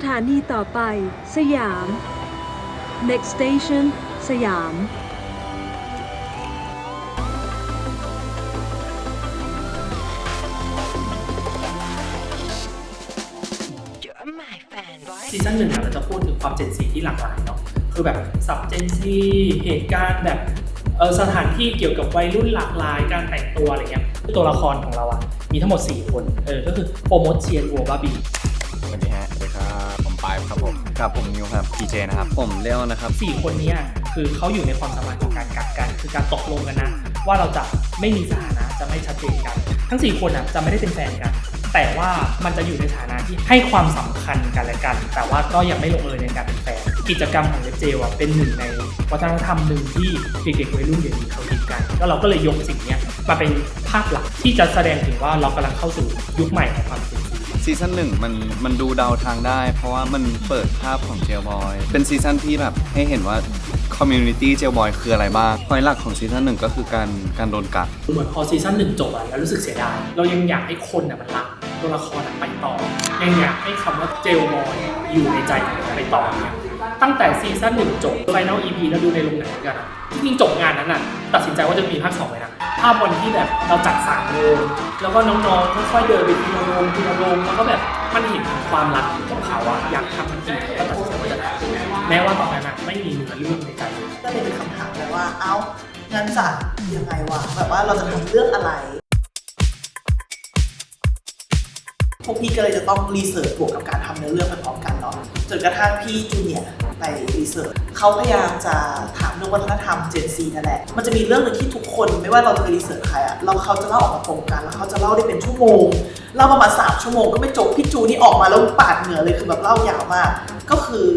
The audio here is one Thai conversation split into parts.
ถานีต่อไปสยาม next station สยาม ซีซั่นหนึ่งเราจะพูดถึงความเจนซีที่หลากหลายเนาะคือแบบสับเจนซีเหตุการณ์แบบสถานที่เกี่ยวกับวัยรุ่นหลากหลายการแต่งตัวอะไรเงี้ยตัวละครของเราอะมีทั้งหมด4คนก็คือโปรโมทเชียร์วัวบาร์บี้สวัสดีฮะสวัสดีครับผมปายครับผมครับผมนิวครับพีเจนะครับผมเลี้ยวนะครับ4คนนี้คือเขาอยู่ในความสัมพันธ์ของการกักกันคือการตกลงกันนะว่าเราจะไม่มีสถานะจะไม่ชัดเจนกันทั้ง4คนจะไม่ได้เป็นแฟนกันแต่ว่ามันจะอยู่ในฐานะที่ให้ความสำคัญกันและกัน แต่ว่าก็ยังไม่ลงเอยในการเป็นแฟนกิจกรรมของเล็บเจลเป็นหนึ่งในวัฒนธรรมหนึ่งที่เด็กๆวัยรุ่นเดี๋ยวนี้เขาคิดกันแล้วเราก็เลยยกสิ่งนี้มาเป็นภาพหลักที่จะแสดงถึงว่าเรากำลังเข้าสู่ยุคใหม่ของความเป็นซีซั่นหนึ่งมันดูเดาทางได้เพราะว่ามันเปิดภาพของเจลบอยเป็นซีซั่นที่แบบให้เห็นว่าคอมมูนิตี้เจลบอยคืออะไรบ้างพอยหลักของซีซั่นหนึ่งก็คือการโดนกักเหมือนพอซีซั่นหนึ่งจบแล้วรู้สึกเสียดายเรายังอยากให้คนมันรักตัวละครไปต่อยังอยากให้คำว่าเจลบอยอยู่ในใจไปต่อเนี่ยตั้งแต่ซีซั่นหนึ่งจบ Final EP แล้วดูในโรงหนังกันจริงๆจบงานนั้นตัดสินใจว่าจะมีภาค2ไหมนะภาพวันที่แบบเราจัด3โรงแล้วก็น้องๆค่อยๆเดินไปทีละโรงแล้วก็แบบมันเห็นความรักของเขาอยากทำมันจริงแล้วก็ตัดสินใจว่าจะทำแม้ว่าตอนนั้นไม่มีเนื้อเรื่องในใจเลยก็เลยเป็นคำถามแบบว่าเอ้างั้นจะยังไงวะแบบว่าเราจะทำเรื่องอะไรพวกพี่ก็เลยจะต้องรีเสิร์ชบวกกับการทำเนื้อเรื่องไปพร้อมกันเนาะจนกระทั่งพี่จูเนียร์ไปรีเสิร์ชเขาพยายามจะถามเรื่องวัฒนธรรมเจนซีนั่นแหละมันจะมีเรื่องหนึ่งที่ทุกคนไม่ว่าเราจะไปรีเสิร์ชใครเขาจะเล่าออกมาตรงกันแล้วเขาจะเล่าได้เป็นชั่วโมงเล่าประมาณ3 ชั่วโมงก็ไม่จบพี่จูนี่ออกมาแล้วปาดเหงื่อเลยคือแบบเล่ายาวมากก็คือ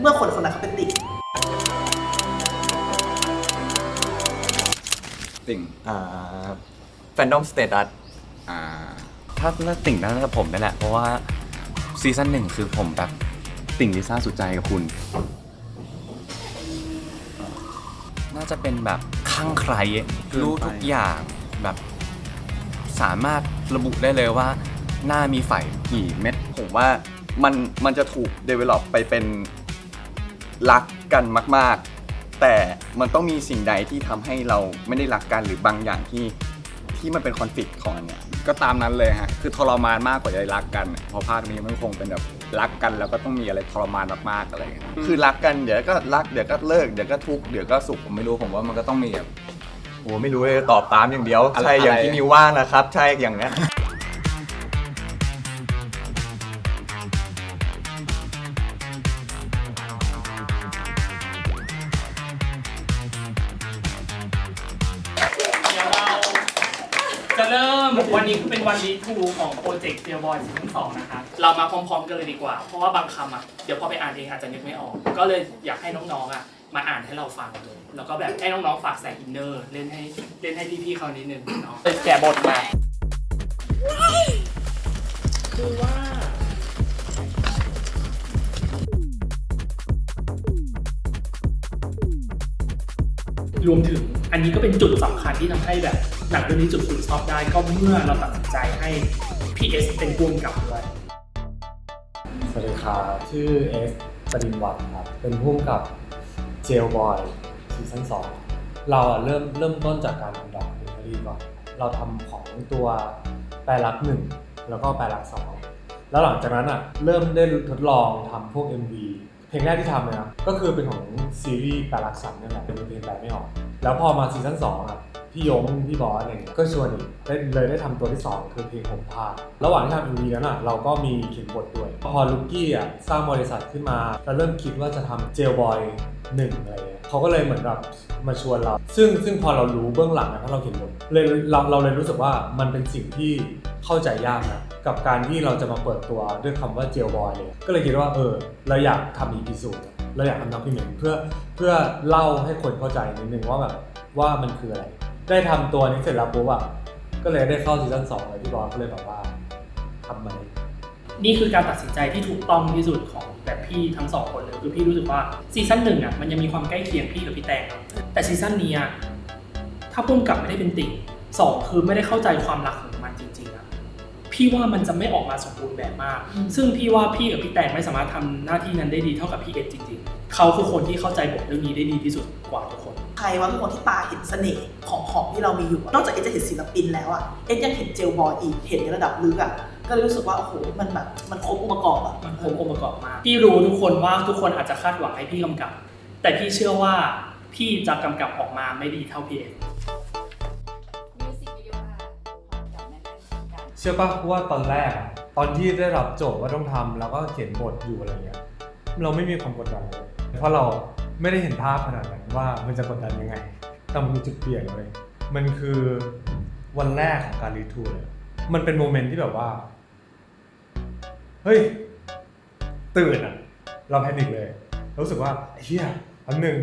เมื่อคนนั้นเขาเป็นติ่งแฟนดอมสเตตัสถ้าติ่งน่าจะผมนั่นแหละเพราะว่าซีซั่นหนึ่งคือผมแบบติ่งลิซ่าสุดใจกับคุณน่าจะเป็นแบบคลั่งไคล้รู้ทุกอย่างแบบสามารถระบุได้เลยว่าหน้ามีไฝกี่เม็ดผมว่ามันจะถูก develop ไปเป็นรักกันมากๆแต่มันต้องมีสิ่งใดที่ทำให้เราไม่ได้รักกันหรือบางอย่างที่มันเป็นคอนฟลิกต์ของอันเนี้ยก็ตามนั้นเลยฮะคือทรมานมากกว่าจะรักกันเพราะภาคนี้มันคงเป็นแบบรักกันแล้วก็ต้องมีอะไรทรมานมากๆอะไรเงี้ยคือรักกันเดี๋ยวก็รักเดี๋ยวก็เลิกเดี๋ยวก็ทุกข์เดี๋ยวก็สุขผมไม่รู้ผมว่ามันก็ต้องมีแบบโอ้ไม่รู้เลยตอบตามอย่างเดียวใช่อย่างที่นิวว่านะครับใช่อย่างนี้จะเริ่มวันนี้เป็นวันรีทูของโปรเจกต์เจียบอยซีซั่น2นะครับเรามาพร้อมๆกันเลยดีกว่าเพราะว่าบางคำเดี๋ยวพอไปอ่านเองอาจจะนึกไม่ออกก็เลยอยากให้น้องๆมาอ่านให้เราฟังเลยแล้วก็แบบให้น้องๆฝากใส่อินเนอร์เล่นให้พี่ๆเขานิดนึงเนาะแกะบทมาคือว่ารวมถึงอันนี้ก็เป็นจุดสำคัญที่ทำให้แบบหนังเรื่องนี้จุดฟูลสต็อปได้ก็เมื่อเราตัดสินใจให้พี่เอสเป็นผู้กำกับด้วยสวัสดีครับชื่อเอสปริญวัฒน์ครับเป็นผู้กำกับเจลบอยซีซั่น2เราเริ่มต้นจากการทำดอกเมนทารีก่อนเราทำของตัวแปลรัก1แล้วก็แปลรัก2แล้วหลังจากนั้นเริ่มได้ทดลองทำพวก MV เพลงแรกที่ทำเลยนะก็คือเป็นของซีรีส์แปลรัก3นี่แหละเป็นเพลงแปลไม่ออกแล้วพอมาซีซั่น2พี่ยงพี่บอสอะไรเงี้ยก็ชวนได้ทำตัวที่2คือเพลงผมพาระหว่างที่ทำ MV นั้นเราก็มีเขียนบทด้วยพอลูกกี้สร้างบริษัทขึ้นมาเราเริ่มคิดว่าจะทำเจลบอย1อะไรเงี้ยเขาก็เลยเหมือนแบบมาชวนเราซึ่งพอเรารู้เบื้องหลังเพราะเราเขียนบทเลยเราเลยรู้สึกว่ามันเป็นสิ่งที่เข้าใจยากนะกับการที่เราจะมาเปิดตัวด้วยคำว่าเจลบอยเลยก็เลยคิดว่าเราอยากทำ EP 0เราอยากทำด็อกคิวเมนต์เพื่อเล่าให้คนเข้าใจนิดนึงว่ามันคืออะไรได้ทำตัวนี้เสร็จแล้วปุ๊บก็เลยได้เข้าซีซั่น2เลยพี่บอลก็เลยแบบว่าทำไหมนี่คือการตัดสินใจที่ถูกต้องที่สุดของแบบพี่ทั้ง2คนเลยคือพี่รู้สึกว่าซีซั่น1มันยังมีความใกล้เคียงพี่กับพี่แตงแต่ซีซั่นนี้ถ้าพุ่งกลับไม่ได้เป็นติ่ง2คือไม่ได้เข้าใจความรักของมันจริงๆ พี่ว่ามันจะไม่ออกมาสมบูรณ์แบบมาก ซึ่งพี่ว่าพี่กับพี่แตงไม่สามารถทำหน้าที่นั้นได้ดีเท่ากับพี่เอสจริงๆเขาคือคนที่เข้าใจบทเรื่องนี้ได้ดีที่สุดกว่าทุกคนใครว่าเป็นคนที่ตาเห็นเสน่ห์ของที่เรามีอยู่นอกจากเอสจะเห็นศิลปินแล้วอ่ะเอสยังเห็นเจลบอยอีกเห็นในระดับลึกอ่ะก็เลยรู้สึกว่าโอ้โหมันแบบมันครบองค์ประกอบอ่ะมันครบองค์ประกอบมากพี่รู้ทุกคนว่าทุกคนอาจจะคาดหวังให้พี่กำกับแต่พี่เชื่อว่าพี่จะกำกับออกมาไม่ดีเท่าพี่เอสเชื่อป่ะว่าตอนแรกอะตอนที่ได้รับโจทย์ว่าต้องทำแล้วก็เขียนบทอยู่อะไรเงี้ยเราไม่มีความกดดันเลยเพราะเราไม่ได้เห็นภาพขนาดนั้นว่ามันจะกดดันยังไงแต่มันคือจุดเปลี่ยนเลยมันคือวันแรกของการรีทูเลยมันเป็นโมเมนต์ที่แบบว่าเฮ้ยตื่นอะเราแพนิคเลยรู้สึกว่าเฮียอันหนึ่ง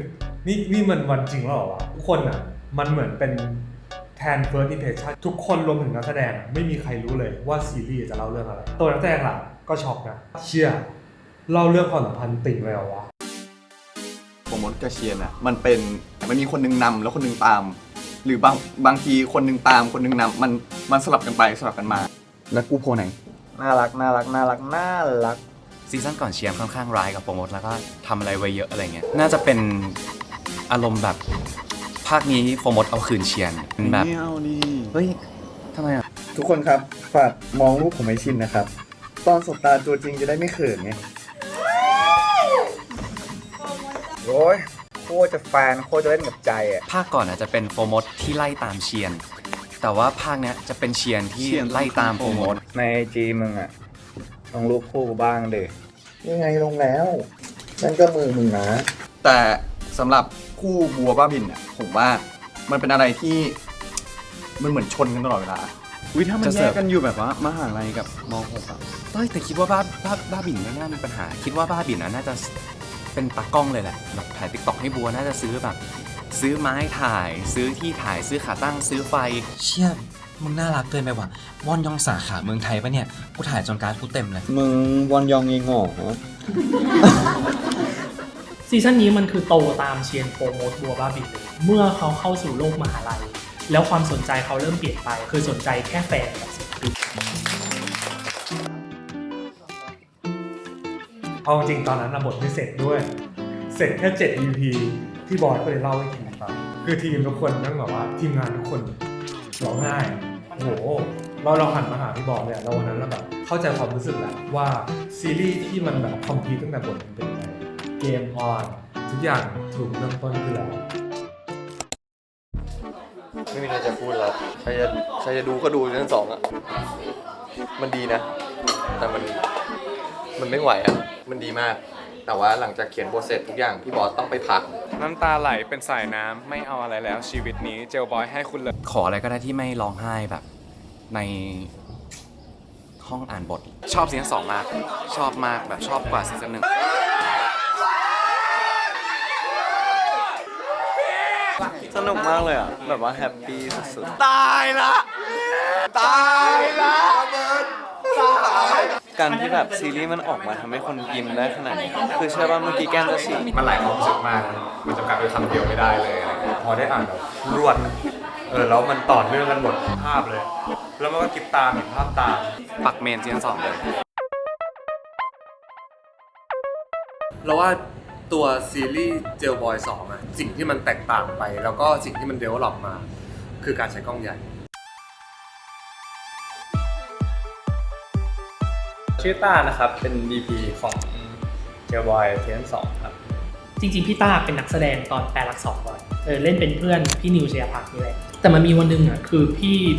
นี่มันวันจริงแล้วเหรอวะทุกคนอะมันเหมือนเป็นแทน first impression ทุกคนรวมถึงนักแสดงไม่มีใครรู้เลยว่าซีรีส์จะเล่าเรื่องอะไรตัวนักแสดงหลักก็ช็อกนะเชี่ยเล่าเรื่องความสัมพันธ์ติ่งเลยเหรอวะโปรโมทกระเชียนอ่ะมันมีคนนึงนำแล้วคนนึงตาม หรือบางทีคนนึงตามคนนึงนำมันสลับกันไปสลับกันมาแล้วกูโพไหนน่ารักซีซั่นก่อนเชียร์ค่อนข้างร้ายกับโปรโมทแล้วก็ทำอะไรไว้เยอะอะไรเงี้ยน่าจะเป็นอารมณ์แบบภาคนี้โปรโมทเอาคืนเชียร์เป็นแบบไม่เอาดิเฮ้ยทำไมอ่ะทุกคนครับฝากมองรูปผมให้ชินนะครับตอนสบตาตัวจริงจะได้ไม่เขินไงโอ้ยโคตรจะแฟนโคตรจะเล่นกับใจอ่ะภาคก่อนอาจจะเป็นโปรโมทที่ไล่ตามเชียร์แต่ว่าภาคเนี้ยจะเป็นเชียร์ที่ไล่ตามโปรโมทใน IG มึงอ่ะลงรูปคู่บ้างดิยังไงลงแล้วนั่นก็มือมึงนะแต่สำหรับคู่บัวบ้าบินเนี่ยผมว่ามันเป็นอะไรที่มันเหมือนชนกันตลอดเวลาถ้ามันแยกกันอยู่แบบว่ามหาลัยกับม.6อ่ะแต่คิดว่าบ้าบินไม่น่ามีปัญหาคิดว่าบ้าบินน่าจะเป็นตากล้องเลยแหละแบบถ่าย TikTok ให้บัวน่าจะซื้อแบบซื้อไม้ถ่ายซื้อที่ถ่ายซื้อขาตั้งซื้อไฟเชี่ยมึงน่ารักเกินไปว่ะวอนยองสาขาเมืองไทยปะเนี่ยกูถ่ายจนการ์ดกูเต็มเลยมึงวอนยองเองเหรอซีซั่นนี้มันคือโตตามเชียร์โปรโมทบัวบ้าบินเลยเมื่อเขาเข้าสู่โลกมหาลัยแล้วความสนใจเขาเริ่มเปลี่ยนไปคือสนใจแค่แฟนกับศิลปินเอาจริงตอนนั้นบทไม่เสร็จด้วยเสร็จแค่7 EP ที่บอยก็เลยเล่าให้ทีมฟังคือทีมทุกคนนั่งแบบว่าทีมงานทุกคนร้องไห้โอ้โหเราหันมาหาพี่บอยเนี่ยเราวันนั้นเราแบบเข้าใจความรู้สึกแล้วว่าซีรีส์ที่มันแบบคอมพลีทตั้งแต่บทมันเป็นยังไงเกมออนทุกอย่างถูกเริ่มต้นขึ้นแล้วไม่มีอะไรจะพูดแล้วใครจะดูก็ดูทั้งสองอ่ะมันดีนะแต่มันไม่ไหวอ่ะมันดีมากแต่ว่าหลังจากเขียนบทเสร็จทุกอย่างพี่บอสต้องไปพักน้ำตาไหลเป็นสายน้ำไม่เอาอะไรแล้วชีวิตนี้เจลบอยให้คุณเลยขออะไรก็ได้ที่ไม่ร้องไห้แบบในห้องอ่านบทชอบซีซั่น2มากชอบมากแบบชอบกว่าซีซั่น1สนุกมากเลยอ่ะแบบว่าแฮปปี้สุดๆตายละการที่แบบซีรีส์มันออกมาทำให้คนยิ้มได้ขนาดนี้คือเชื่อว่าเมื่อกี้แก้มจะฉีกมันหลายความรู้สึกมากนะมันจำกัดด้วยคำเดียวไม่ได้เลยพอได้อ่านแบบรวดแล้วมันต่อเนื่องกันหมดภาพเลยแล้วมันก็คิดตามเห็นภาพตามปักเมนซีซั่น2เลยเราว่าตัวซีรีส์เจลบอย2อ่ะสิ่งที่มันแตกต่างไปแล้วก็สิ่งที่มันเดเวลลอปมาคือการใช้กล้องใหญ่ชื่อต้านะครับเป็น DP ของเจลบอยซีซั่น2ครับจริงๆพี่ต้าเป็นนักแสดงตอนแปลรัก2ก่อนเล่นเป็นเพื่อนพี่นิวเชียร์พักนี่แหละแต่มันมีวันนึงอ่ะคือ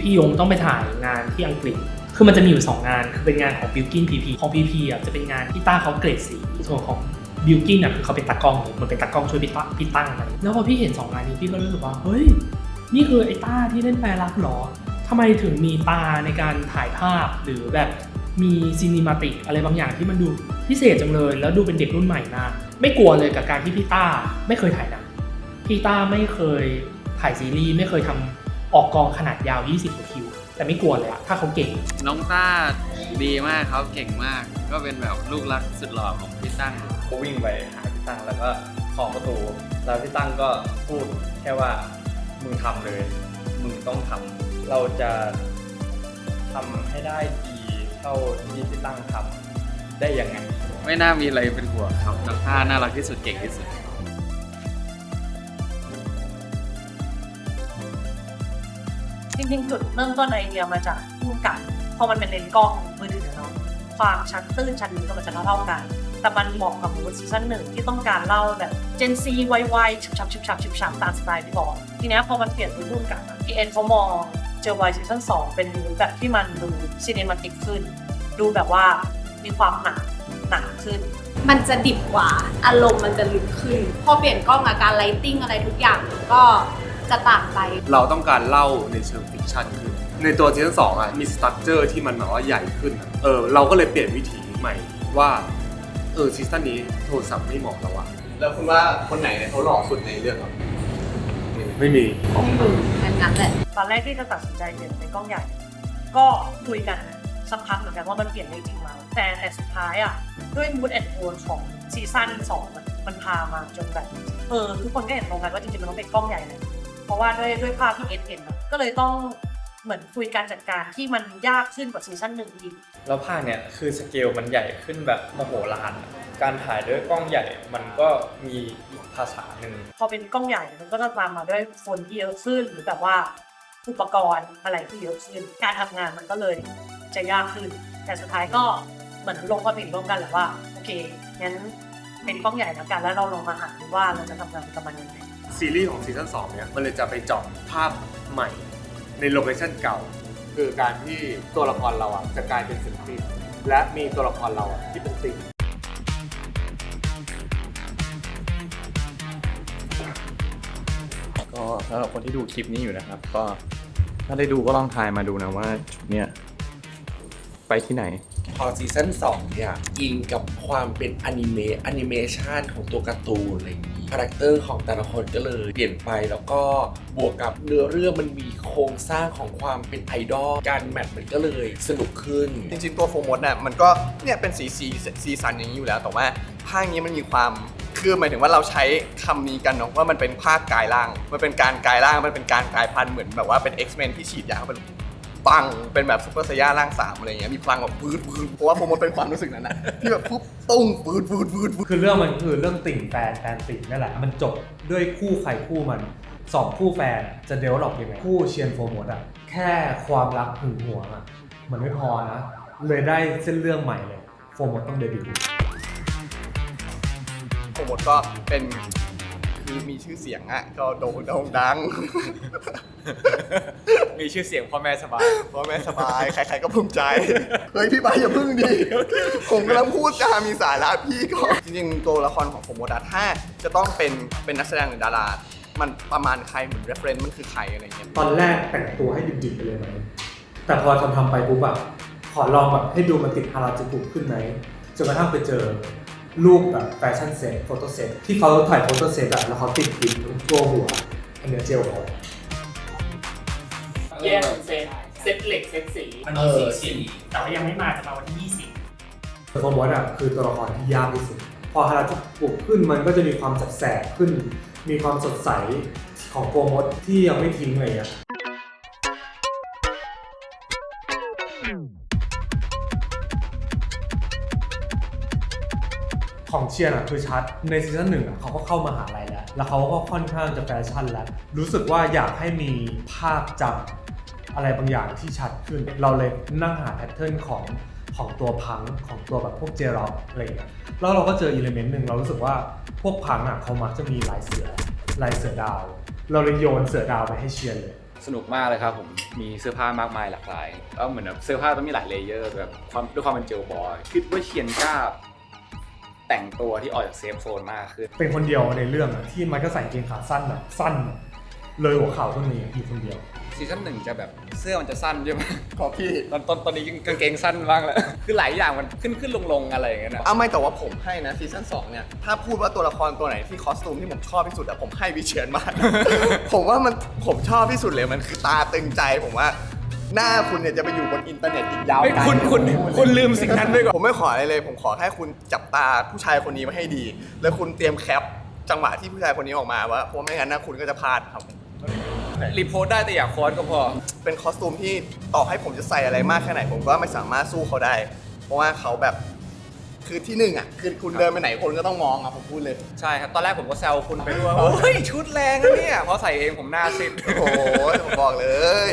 พี่ยงต้องไปถ่ายงานที่อังกฤษคือมันจะมีอยู่2งานคือเป็นงานของบิลกิ้น PP ของ PP อ่ะจะเป็นงานพี่ต้าเขาเกรดสีส่วนของบิลกิ้นอ่ะคือเขาเป็นตากล้องมันเป็นตากล้องช่วยพี่ตั้งอะไรแล้วพอพี่เห็น2งานนี้พี่ก็รู้สึกว่าเฮ้ยนี่คือไอ้ต้าที่เล่นแปลรักหรอทำไมถึงมีตาในการถ่ายภาพหรือแบบมีซีนิมาติกอะไรบางอย่างที่มันดูพิเศษจังเลยแล้วดูเป็นเด็กรุ่นใหม่มากไม่กลัวเลยกับการที่พี่ต้าไม่เคยถ่ายหนังพี่ต้าไม่เคยถ่ายซีรีส์ไม่เคยทำออกกองขนาดยาว20 กว่าคิวแต่ไม่กลัวเลยอะถ้าเขาเก่งน้องต้าดีมากเขาเก่งมากก็เป็นแบบลูกรักสุดหล่อของพี่ตั้งก็วิ่งไปหาพี่ตั้งแล้วก็เคาะประตูแล้วพี่ตั้งก็พูดแค่ว่ามึงทำเลยมึงต้องทำเราจะทำให้ได้ดี เท่าที่พี่ตั้งทำได้ยังไง ไม่น่ามีอะไรเป็นห่วงครับน้องท่าน่ารักที่สุดเก่งที่สุด จริงๆจุดเริ่มต้นไอเดียมาจากผู้กำกับพอมันเป็นเลนส์กล้องมือถือเนาะความชัดตื้นชัดลึกก็มันจะเท่าๆกัน แต่มันเหมาะกับมูดซีซั่น 1ที่ต้องการเล่าแบบเจนซีไวๆฉุบฉับตามสไตล์พี่บอลทีนี้พอมันเปลี่ยนเป็นผู้กำกับพี่เอ็นเขามองเจอไวซีซั่น 2เป็นมูดแบบที่มันดูซีเนมาติกขึ้นดูแบบว่ามีความหนาขึ้นมันจะดิบกว่าอารมณ์มันจะลึกขึ้นพอเปลี่ยนกล้องอาการไลติ้งอะไรทุกอย่างก็จะต่างไปเราต้องการเล่าในเชิงฟิกชันขึ้นในตัวซีซั่น2มีสตรัคเจอร์ที่มันแบบว่าใหญ่ขึ้นเราก็เลยเปลี่ยนวิถีใหม่ว่าซีซั่นนี้โทรศัพท์ไม่เหมาะแล้วอะแล้วคุณว่าคนไหนเนี่ยเขาหล่อสุดในเรื่องครับ ไม่มีงั้นแหละตอนแรกที่จะตัดสินใจเปลี่ยนเป็นกล้องใหญ่ก็คุยกันสักพักเหมือนกันว่ามันเปลี่ยนได้จริงไหมแต่สุดท้ายอ่ะด้วย mood and tone ของซีซั่น 2มันพามาจนแบบทุกคนก็เห็นตรงกันว่าจริงๆมันต้องเป็นกล้องใหญ่เลยเพราะว่าด้วยภาพที่เห็นก็เลยต้องเหมือนคุยการจัดการที่มันยากขึ้นกว่าซีซั่น 1อีกแล้วภาคเนี่ยคือสเกลมันใหญ่ขึ้นแบบมโหฬารการถ่ายด้วยกล้องใหญ่มันก็มีอีกภาษาหนึ่งพอเป็นกล้องใหญ่มันก็จะตามมาด้วยคนที่เยอะขึ้นหรือแบบว่าอุปกรณ์อะไรที่เยอะขึ้นการทำงานมันก็เลยจะยากขึ้นแต่สุดท้ายก็เหมือนลงความเห็นร่วมกันแหละว่าโอเคงั้นเป็นกล้องใหญ่แล้วกันแล้วเราลองมาหาดูว่าเราจะทำงานกับมันยังไงซีรีส์ของซีซั่น2เนี่ยมันเลยจะไปเจาะภาพใหม่ในโลเคชั่นเก่าคือการที่ตัวละครเราจะกลายเป็นศิลปินและมีตัวละครเราที่เป็นติ่งก็สำหรับคนที่ดูคลิปนี้อยู่นะครับก็ถ้าได้ดูก็ลองทายมาดูนะว่าชุดเนี้ยไปที่ไหนพอซีซั่น2เนี่ยอิงกับความเป็นแอนิเมชันของตัวการ์ตูนอะไรอย่างนี้คาแรคเตอร์ของแต่ละคนก็เลยเปลี่ยนไปแล้วก็บวกกับเนื้อเรื่องมันมีโครงสร้างของความเป็นไอดอลการแมทมันก็เลยสนุกขึ้นจริงๆตัวโฟร์มดเนี่ยมันก็เนี่ยเป็นซีซันอย่างนี้อยู่แล้วแต่ว่าภาคนี้มันมีความคือหมายถึงว่าเราใช้คำนี้กันเนาะว่ามันเป็นภาคกายร่างมันเป็นการกายร่างมันเป็นการกายพันธุ์เหมือนแบบว่าเป็น X-Men ที่ฉีดยาเข้าไปปังเป็นแบบซุปเปอร์ไซย่าร่าง3อะไรเงี้ยมีพลังแบบปืดเพราะว่าผมมันเป็นความรู้สึกนั้นนะที่แบบปุ๊บตุ้งปืดคือเรื่องมันคือเรื่องติ่งแฟนติ่งนั่นแหละมันจบด้วยคู่ใครคู่มัน2คู่แฟนจะเดเวลลอปยังไงคู่เชียนโฟร์มดแค่ความรักหึงหวงมันไม่พอนะเลยได้เส้นเรื่องใหม่เลยโฟร์มดต้องเดบิวต์โฟร์มดก็เป็นคือมีชื่อเสียงก็โด่งดังมีชื่อเสียงพ่อแม่สบายใครๆก็ภูมิใจเฮ้ยพี่ใบอย่าพึ่งดิผมกำลังพูดจามีสาระพี่ก็จริงๆตัวละครของโฟร์มดถ้าจะต้องเป็นนักแสดงหรือดารามันประมาณใครเหมือน reference มันคือใครอะไรเงี้ยตอนแรกแต่งตัวให้ดิบๆไปเลยไหมแต่พอทำไปปุ๊บขอลองแบบให้ดูมันติดฮาราจูกุขึ้นไหมจนกระทั่งไปเจอรูปแบบแฟชั่นเซ็ตโฟโต้เซ็ตที่เขาถ่ายโฟโต้เซ็ตแล้วเขาติดดินตัวหัวอันเนี้ยเจลบอยแยกเซตเหล็กเซตสีมันมีสีแต่ว่ายังไม่มาจะมาวันที่20โฟร์มดคือตัวละครที่ยากที่สุดพอฮาราจูกุขึ้นมันก็จะมีความแสบขึ้นมีความสดใสของโฟร์มดที่ยังไม่ทิ้งเลยของเชียร์คือชัดในซีซั่น1เขาก็เข้ามหาลัยแล้วเขาก็ค่อนข้างจะแฟชั่นแล้วรู้สึกว่าอยากให้มีภาพจำอะไรบางอย่างที่ชัดขึ้นเราเลยนั่งหาแพทเทิร์นของตัวพังของตัวแบบพวกเจร็อกอะไรอย่างเงี้ยแล้วเราก็เจออิเลเมนต์หนึ่งเรารู้สึกว่าพวกพังเขามักจะมีลายเสือดาวเราเลยโยนเสือดาวไปให้เชียร์เลยสนุกมากเลยครับผมมีเสื้อผ้ามากมายหลากหลายแล้วเหมือนแบบเสื้อผ้าต้องมีหลายเลเยอร์แบบด้วยความเป็นเจลบอยคิดว่าเชียร์กล้าแต่งตัวที่ออกจากเซฟโซนมากขึ้นเป็นคนเดียวในเรื่องที่มันก็ใส่เกงขาสั้นสั้นเลยหัวเข่าขึ้นนี่อยู่คนเดียวซีซั่น1จะแบบเสื้อมันจะสั้นใช่ไหมขอพี่ตอนนี้กางเกงสั้นบ้างแล้วคือหลายอย่างมันขึ้นลงอะไรอย่างเงี้ยไม่แต่ว่าผมให้นะซีซั่น2เนี่ยถ้าพูดว่าตัวละครตัวไหนที่คอสตูมที่ผมชอบที่สุดผมให้วิเชียรมาศ ผมว่าผมชอบที่สุดเลยมันคือตาตึงใจผมว่าหน้าคุณเนี่ยจะไปอยู่บนอินเทอร์เน็ตอีกยาวไกลคุณลืมสิ่งนั้นไปก่อนผมไม่ขออะไรเลยผมขอแค่คุณจับตาผู้ชายคนนี้มาให้ดีแล้วคุณเตรียมแคปจังหวะที่ผู้ชายคนนี้ออกมาว่าเพราะไม่งั้นนะคุณก็จะพลาดครับ รีโพสต์ได้แต่อย่าโค้ดก็พอ เป็นคอสตูมที่ต่อให้ผมจะใส่อะไรมากแค่ไหนผมก็ไม่สามารถสู้เขาได้ เพราะว่าเขาแบบคือที่หนึ่งอ่ะคือคุณเดินไปไหนคนก็ต้องมองอ่ะผมพูดเลย ใช่ครับ ตอนแรกผมก็แซวคุณไปด้วยว่าเฮ้ยชุดแรงนะเนี่ยพอใส่เองผมหน้าซิด โอ้โหผมบอกเลย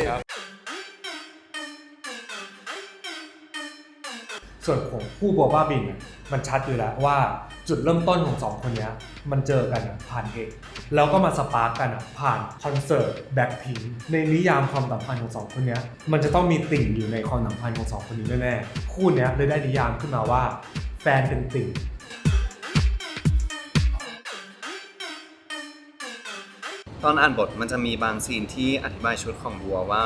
ส่วนของคู่บัวบ้าบินเนี่ยมันชัดอยู่แล้วว่าจุดเริ่มต้นของสองคนเนี้ยมันเจอกันผ่านเอกแล้วก็มาสปาร์กกันผ่านคอนเสิร์ตแบ็คพิงค์ในนิยามความสัมพันธ์ของสองคนเนี้ยมันจะต้องมีติ่งอยู่ในความสัมพันธ์ของสองคนนี้แน่ๆคู่เนี้ยเลยได้นิยามขึ้นมาว่าแฟนเป็นติ่ง ตอนอ่านบทมันจะมีบางซีนที่อธิบายชุดของบัวว่า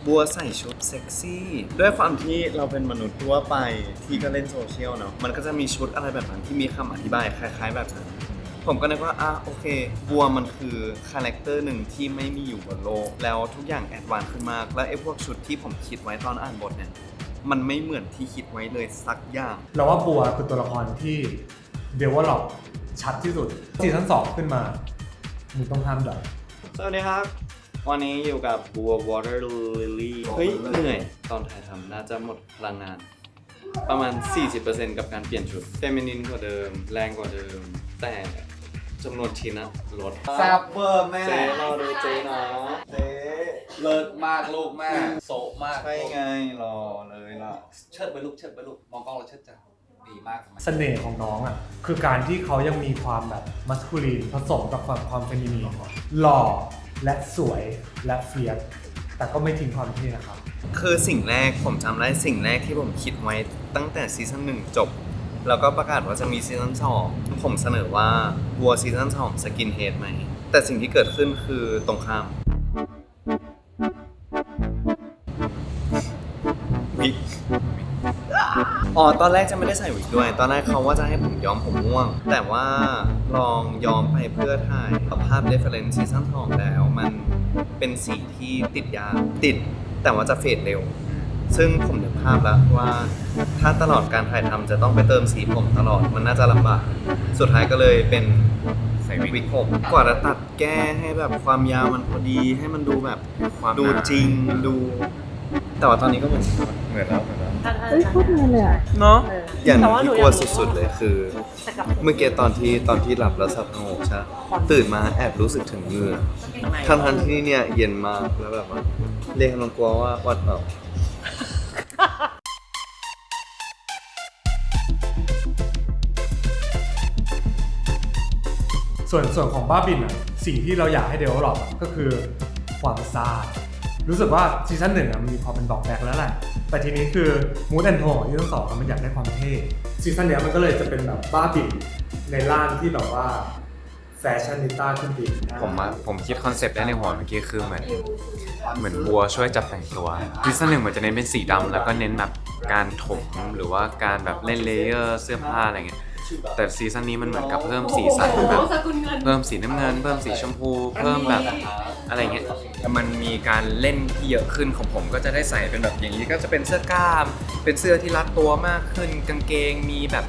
บัวใส่ชุดเซ็กซี่ด้วยความที่เราเป็นมนุษย์ทั่วไปที่ก็เล่นโซเชียลเนาะมันก็จะมีชุดอะไรแบบนั้นที่มีคำอธิบายคล้ายๆแบบนั้นผมก็นึกว่าโอเคบัวมันคือคาแรคเตอร์หนึ่งที่ไม่มีอยู่บนโลกแล้วทุกอย่างแอดวานซ์ขึ้นมากและไอ้พวกชุดที่ผมคิดไว้ตอนอ่านบทเนี่ยมันไม่เหมือนที่คิดไว้เลยสักอย่างเราว่าบัวคือตัวละครที่เดเวลลอปชัดที่สุดซีซั่น2ขึ้นมามึงต้องห้ามด่า สวัสดีครับวันนี้อยู่กับบัว Water Lily เฮ้ยเหนื่อยตอนถ่ายทำน่าจะหมดพลังงานประมาณ 40% กับการเปลี่ยนชุดเฟมินินกว่าเดิมแรงกว่าเดิมแต่จำนวนชิ้นอะลด แซ่บเวอร์แม่ เจ๊รอดูเจ๊นะเจ๊ เลิศมากลูกแม่โสมาก ใช่ไงรอเลยล่ะ เชิดไปลูกมองกล้องเราเชิดจ้ะดีมาก เสน่ห์ของน้องอ่ะคือการที่เขายังมีความแบบมัสคูลีนผสมกับความเฟมินีนหล่อและสวยและเฟียสแต่ก็ไม่ทิ้งความเท่นะครับ คือสิ่งแรกผมจำได้สิ่งแรกที่ผมคิดไว้ตั้งแต่ซีซั่น1จบแล้วก็ประกาศว่าจะมีซีซั่น2ผมเสนอว่าบัวซีซั่น2สกินเฮดไหมแต่สิ่งที่เกิดขึ้นคือตรงข้ามวิกตอนแรกจะไม่ได้ใส่วิกด้วยตอนแรกเขาว่าจะให้ผมย้อมผมม่วงแต่ว่าลองย้อมไปเพื่อถ่ายภาพ reference ซีซั่น2แล้วมันเป็นสีที่ติดยากติดแต่ว่าจะเฟดเร็วซึ่งผมนึกภาพแล้วว่าถ้าตลอดการถ่ายทำจะต้องไปเติมสีผมตลอดมันน่าจะลำบากสุดท้ายก็เลยเป็นใส่วิกผมกว่าจะตัดแก้ให้แบบความยาวมันพอดีให้มันดูแบบดูจริงดูแต่ว่าตอนนี้ก็เหมือนแล้วเฮ้ยโคตรเลยเลยอ่ะ เนาะอย่างที่กลัวสุดๆเลยคือเมื่อกี้ตอนที่หลับแล้วสับโงกใช่ตื่นมาแอบรู้สึกถึงมือทั้งที่เนี่ยเย็นมากแล้วแบบว่าเรียกกำลังกลัวว่าวัดเปล่า ส่วนของบ้าบินอ่ะสิ่งที่เราอยากให้เดเวลลอปก็คือความซ่ารู้สึกว่าซีซั่น1มันมีความเป็นดอกแบกแล้วแหละแต่ทีนี้คือมูดแอนโทนของซีซั่น2มันอยากได้ความเท่ซีซั่นนี้มันก็เลยจะเป็นแบบบ้าบินในร่างที่แบบว่าแฟชั่นนิต้าขึ้นอีกผมคิดคอนเซปต์ได้ในหัวเมื่อกี้คือเหมือนบัวช่วยจับแต่งตัวซีซั่น1มันจะเน้นเป็นสีดำแล้วก็เน้นแบบการถมหรือว่าการแบบเล่นเลเยอร์เสื้อผ้าอะไรเงี้ยแต่ซีซั่นนี้มันเหมือนกับเพิ่มสีสันแบบเพิ่มสีน้ำเงินเพิ่มสีชมพูเพิ่มแบบอะไรเงี้ยมันมีการเล่นที่เยอะขึ้นของผมก็จะได้ใส่เป็นแบบอย่างนี้ก็จะเป็นเสื้อกล้ามเป็นเสื้อที่รัดตัวมากขึ้นกางเกงมีแบบ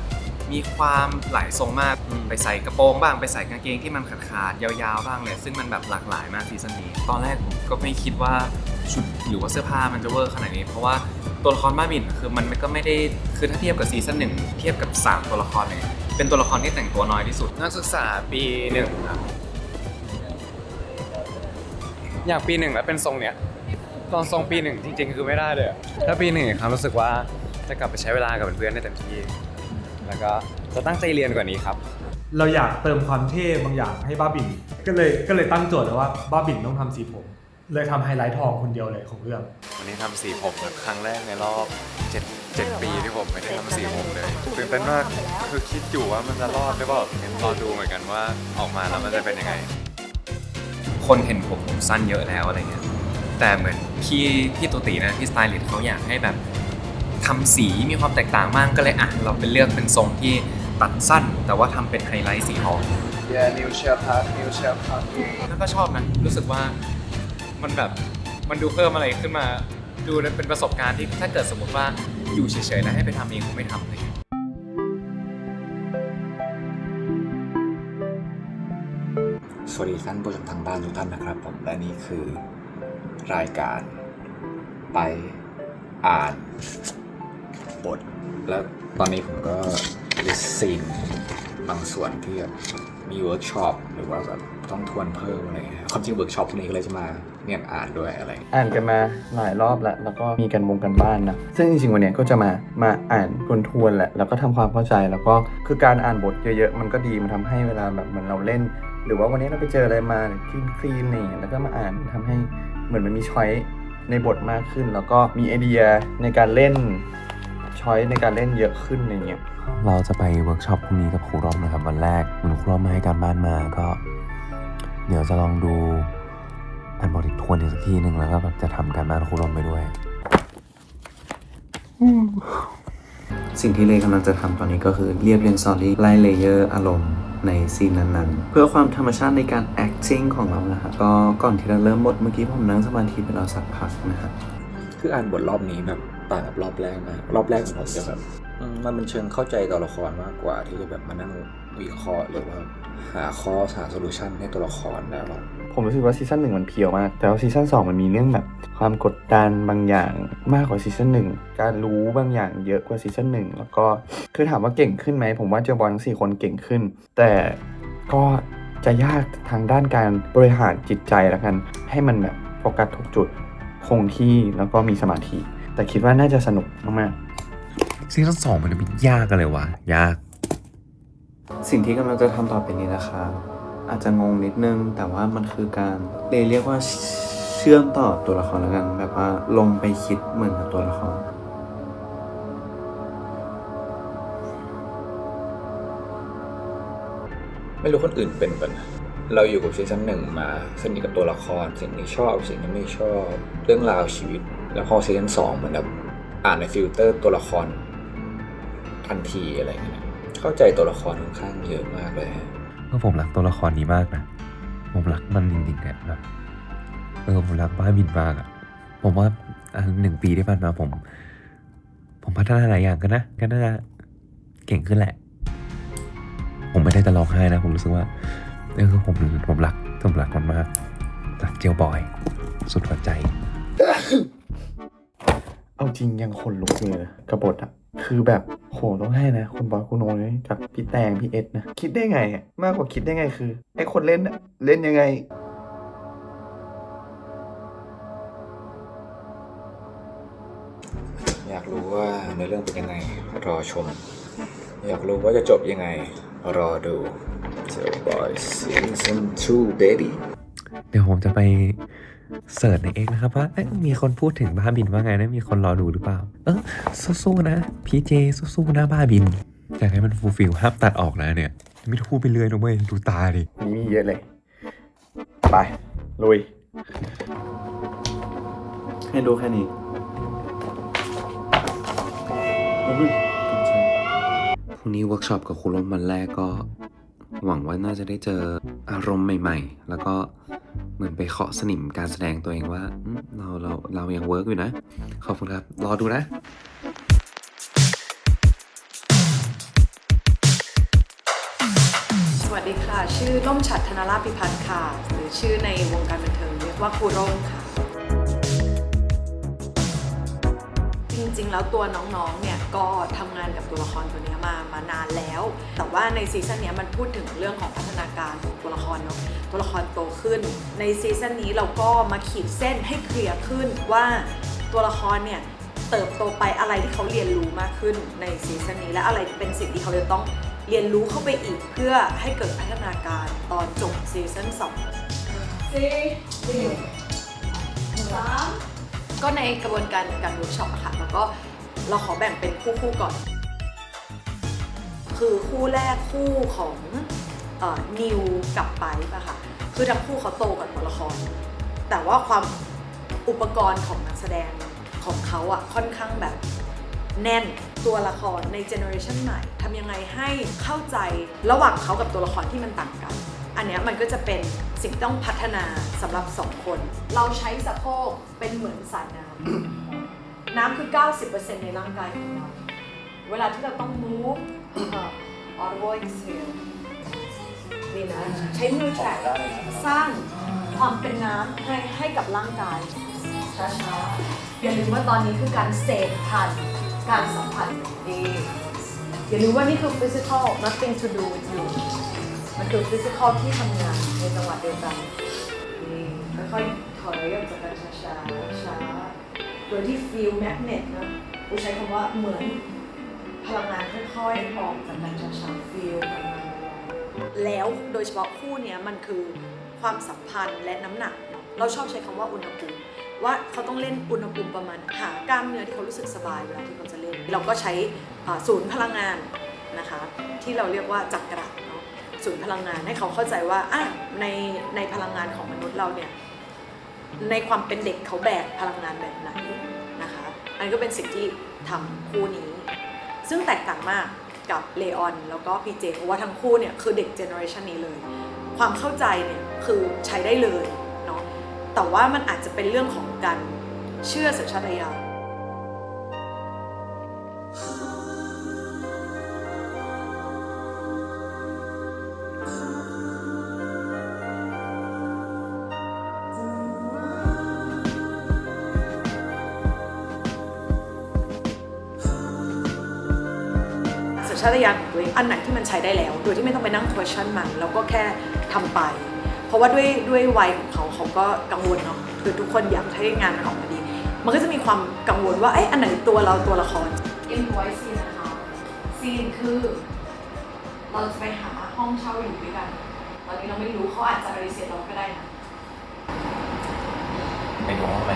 มีความหลายทรงมากไปใส่กระโปรงบ้างไปใส่กางเกงที่มันขาดๆยาวๆบ้างเลยซึ่งมันแบบหลากหลายมากซีซั่นนี้ตอนแรกผมก็ไม่คิดว่าชุดหรือว่าเสื้อผ้ามันจะเวอร์ขนาดนี้เพราะว่าตัวละครบ้าบินคือมันก็ไม่ได้คือถ้าเทียบกับซีซั่น1เทียบกับ3ตัวละครเลยเป็นตัวละครที่แต่งตัวน้อยที่สุดนักศึกษาปี1ครับอย่างปี1แล้วเป็นทรงเนี่ยตอนทรงปี1จริงๆคือไม่ได้เลยถ้าปี1ครับรู้สึกว่าจะกลับไปใช้เวลากับเพื่อนๆได้เต็มที่แล้วก็จะตั้งใจเรียนกว่านี้ครับเราอยากเติมความเท่บางอย่างให้บ้าบินก็เลยตั้งโจทย์เลยว่าบ้าบินต้องทำสีผมเลยทำไฮไลท์ทองคนเดียวเลยของเรื่องวันนี้ทำสีผมแบบครั้งแรกในรอบ7ปีที่ผมไม่ได้ทำสีผมเลยตื่นเต้นมากคือคิดอยู่ว่ามันจะรอดหรือเปล่ารอดูเหมือนกันว่าออกมาแล้วมันจะเป็นยังไงคนเห็นผมสั้นเยอะแล้วอะไรเงี้ยแต่เหมือนพี่ตัวตีนะพี่สไตลิสต์เขาอยากให้แบบทำสีมีความแตกต่างมากก็เลยเราเป็นเลือกเป็นทรงที่ตัดสั้นแต่ว่าทำเป็นไฮไลท์สีทองนิวเชียร์พาร์คแล้วก็ชอบนะรู้สึกว่ามันดูเพิ่มอะไรขึ้นมาดูเป็นประสบการณ์ที่ถ้าเกิดสมมติว่าอยู่เฉยๆแล้วให้ไปทำเองคงไม่ทำเลยสวัสดีท่านผู้ชมทางบ้านทุกท่านนะครับผมและนี่คือ รายการไปอ่านบทแล้วตอนนี้ผมก็ลิสต์ซีนบางส่วนที่แบบมีเวิร์กช็อปหรือว่าแบบต้องทวนเพิ่มอะไรเงี้ยความจริงเวิร์กช็อปพวกนี้ก็เลยจะมาเนี่ยอ่านด้วยอะไรอ่านกันมาหลายรอบแล้วก็มีกันบ้านนะซึ่งจริงๆวันนี้ก็จะมาอ่านทวนแหละแล้วก็ทำความเข้าใจแล้วก็คือการอ่านบทเยอะๆมันก็ดีมันทำให้เวลาแบบเหมือนเราเล่นหรือว่าวันนี้เราไปเจออะไรมาคลีนเนี่ยแล้วก็มาอ่านทำให้เหมือนมันมีช้อยในบทมากขึ้นแล้วก็มีไอเดียในการเล่นช้อยในการเล่นเยอะขึ้นอะไรเงี้ยเราจะไปเวิร์กช็อปพรุ่งนี้กับครูร่อมนะครับวันแรกครูร่อมมาให้การบ้านมาก็เดี๋ยวจะลองดูอ่านบทอีกทวนอีกสักทีนึงแล้วก็แบบจะทำการบ้านครูร่อมไปด้วยสิ่งที่เลกำลังจะทำตอนนี้ก็คือเรียบเรียงสตอรี่ไล่เลเยอร์อารมณ์ในซีนนั้นๆเพื่อความธรรมชาติในการ acting ของเรานะครับก็ก่อนที่จะเริ่มบทเมื่อกี้ผมนั่งสมาธิไปแล้วสักพักนะครับคืออ่านบทรอบนี้แบบต่างกับรอบแรกนะรอบแรกของผมจะแบบมันเป็นเชิงเข้าใจตัวละครมากกว่าที่จะแบบมานั่งวิเคราะห์หรือว่าหาโซลูชันให้ตัวละครแล้วผมรู้สึกว่าซีซั่น1มันเพียวมากแต่ว่าซีซั่น2มันมีเรื่องแบบความกดดันบางอย่างมากกว่าซีซั่น1การรู้บางอย่างเยอะกว่าซีซั่น1แล้วก็คือถามว่าเก่งขึ้นไหมผมว่าเจอบอลทั้ง4คนเก่งขึ้นแต่ก็จะยากทางด้านการบริหารจิตใจแล้วกันให้มันแบบโฟกัสทุกจุดคงที่แล้วก็มีสมาธิแต่คิดว่าน่าจะสนุกมากซีซั่น2มันเป็นยากกันเลยวะยากสิ่งที่กำลังจะทำต่อไปนี้นะครับอาจจะงงนิดนึงแต่ว่ามันคือการเรียกว่าเชื่อมต่อตัวละครแล้วกันแบบว่าลงไปคิดเหมือนกับตัวละครไม่รู้คนอื่นเป็นปะนะเราอยู่กับซีซั่น1มาสนิทกับตัวละครสิ่งที่ชอบสิ่งที่ไม่ชอบเรื่องราวชีวิตแล้วพอซีซั่น2เหมือนแบบอ่านในฟิลเตอร์ตัวละครทันทีอะไรเงี้ยเข้าใจตัวละครค่อนข้างเยอะมากเลยก็ผมรักตัวละครนี้มากนะผมรักมันจริงๆเนี่ยแบบผมรักบ้าบินมากอะผมว่า1 ปีที่ผ่านมาผมพัฒนาหลายอย่างกันนะก็น่าจะเก่งขึ้นแหละผมไม่ได้จะร้องไห้นะผมรู้สึกว่าผมรักมันมากรักเจลบอยสุดหัวใจเอาจริงยังคนลุกเลยกระบฏอะคือแบบโหต้องให้นะคุณบอยคุณโนยกับพี่แตงพี่เอ็ดนะคิดได้ไงอะมากกว่าคิดได้ไงคือไอคนเล่นอะเล่นยังไงอยากรู้ว่าในเรื่องเป็นยังไงรอชมอยากรู้ว่าจะจบยังไงรอดู Jail Boys Season 2 baby เดี๋ยวผมจะไปเสิร์ชใน X นะครับว่ามีคนพูดถึงบ้าบินว่าไงนะมีคนรอดูหรือเปล่าสู้ๆนะพีเจสู้ๆนะบ้าบินอยากให้มันฟูลฟิลห้ามตัดออกนะเนี่ยไม่พูดไปเรื่อยนะเว้ยดูตาดิมีเยอะเลยไปลุยให้ดูแค่นี้พรุ่งนี้เวิร์กช็อปกับครูร่มวันแรกก็หวังว่าน่าจะได้เจออารมณ์ใหม่ๆแล้วก็เหมือนไปเคาะสนิมการแสดงตัวเองว่าเรายังเวิร์กอยู่นะขอบคุณครับรอดูนะสวัสดีค่ะชื่อร่มฉัตรธนราชพิพัฒน์ค่ะหรือชื่อในวงการบันเทิงเรียกว่าครูร่มค่ะจริงๆแล้วตัวน้องๆเนี่ยก็ทำงานกับตัวละครตัวนี้มานานแล้วแต่ว่าในซีซั่นนี้มันพูดถึงเรื่องของพัฒนาการของตัวละครเนาะตัวละครโตขึ้นในซีซั่นนี้เราก็มาขีดเส้นให้เคลียร์ขึ้นว่าตัวละครเนี่ยเติบโตไปอะไรที่เขาเรียนรู้มากขึ้นในซีซั่นนี้และอะไรเป็นสิ่งที่เขาจะต้องเรียนรู้เข้าไปอีกเพื่อให้เกิดพัฒนาการตอนจบซีซั่น2 ก็ในกระบวนการเวิร์กช็อปค่ะแล้วก็เราขอแบ่งเป็นคู่ก่อนคือคู่แรกคู่ของนิวกับไปป่ะค่ะคือทั้งคู่เขาโตกับตัวละครแต่ว่าความอุปกรณ์ของนักแสดงของเขาอะค่อนข้างแบบแน่นตัวละครในเจเนอเรชันใหม่ทำยังไงให้เข้าใจระหว่างเขากับตัวละครที่มันต่างกันอันนี้มันก็จะเป็นสิ่งที่ต้องพัฒนาสำหรับ2 คนเราใช้สะโพกเป็นเหมือนสายน้ำน้ำคือ 90% ในร่างกายของเราเวลาที่เราต้อง move audible exhale นี่นะใช้มือแตะสร้างความเป็นน้ำให้กับร่างกาย ช้าๆอย่าลืมว่าตอนนี้คือการเสพผ่านการสัมผัสอย่าลืมว่านี่คือ physical nothing to do with you มันคือ physical ที่ทำงานในจังหวะเดียวกันค่อยๆถอยออกจากกันช้าๆโดยที่ feel magnet นะกูใช้คำว่าเหมือนพลังงานค่อยๆออกจากกันช้าๆ feel พลังงานแล้วโดยเฉพาะคู่เนี้ยมันคือความสัมพันธ์และน้ำหนักเราชอบใช้คำว่าอุณหภูมิว่าเขาต้องเล่นอุณหภูมิประมาณหากล้ามเนื้อที่เขารู้สึกสบายเวลาที่เขาจะเล่นเราก็ใช้ศูนย์พลังงานนะคะที่เราเรียกว่าจักระเนาะศูนย์พลังงานให้เขาเข้าใจว่าในพลังงานของมนุษย์เราเนี่ยในความเป็นเด็กเขาแบกพลังงานแบบไหนนะคะอันนี้ก็เป็นสิ่งที่ทำคู่นี้ซึ่งแตกต่างมากกับเลออนแล้วก็พีเจเพราะว่าทั้งคู่เนี่ยคือเด็กเจเนอเรชันนี้เลยความเข้าใจเนี่ยคือใช้ได้เลยเนาะแต่ว่ามันอาจจะเป็นเรื่องของการเชื่อสัญชาตญาณสัญชาตญาณของตัวเองอันไหนที่มันใช้ได้แล้วโดยที่ไม่ต้องไปนั่ง question มันแล้วก็แค่ทำไปเพราะว่าด้วยวัยของเขาก็กังวลเนาะคือทุกคนอยากให้งานมันออกมาดีมันก็จะมีความกังวลว่าอันไหนตัวเราตัวละคร invoice scene นะคะซีนคือเราจะไปหาห้องเช่าอยู่ด้วยกันตอนนี้เราไม่รู้เขาอาจจะปฏิเสธเราก็ได้นะ ไปดูห้องไหม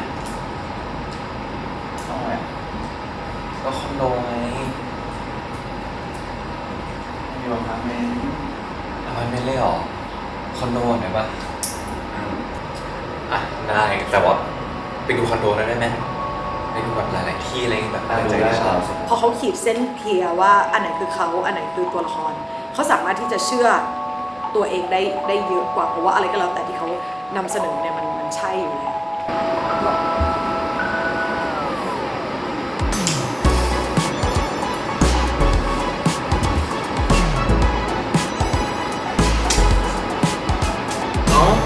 ห้องไหนก็คอนโดไงอยู่อพาร์ตเมนต์เลยเหรอคอนโดไหนปะได้แต่ว่าไปดูคอนโดได้ไหมไปดูแบบหลายๆที่อะไรแบบใจที่ชอบ พอเขาขีดเส้นเคลียร์ว่าอันไหนคือเขาอันไหนคือตัวละครเขาสามารถที่จะเชื่อตัวเองได้เยอะกว่าเพราะว่าอะไรก็แล้วแต่ที่เขานำเสนอเนี่ยมันใช่อยู่แล้ว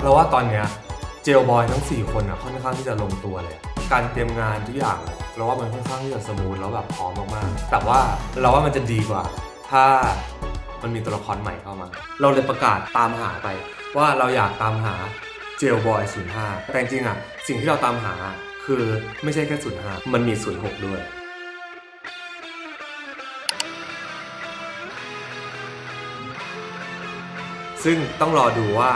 เราว่าตอนเนี้ยเจลบอยทั้ง4คนค่อนข้างที่จะลงตัวเลยการเตรียมงานทุกอย่างเราว่ามันค่อนข้างที่จะสมูทแล้วแบบพร้อมมากๆแต่ว่าเราว่ามันจะดีกว่าถ้ามันมีตัวละครใหม่เข้ามาเราเลยประกาศตามหาไปว่าเราอยากตามหาเจลบอย 05 แต่จริงๆสิ่งที่เราตามหาคือไม่ใช่แค่ 05 มันมี 06 ด้วยซึ่งต้องรอดูว่า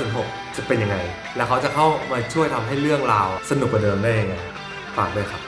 0506 จะเป็นยังไงแล้วเขาจะเข้ามาช่วยทำให้เรื่องราวสนุกกว่าเดิมได้ยังไงฝากด้วยครับ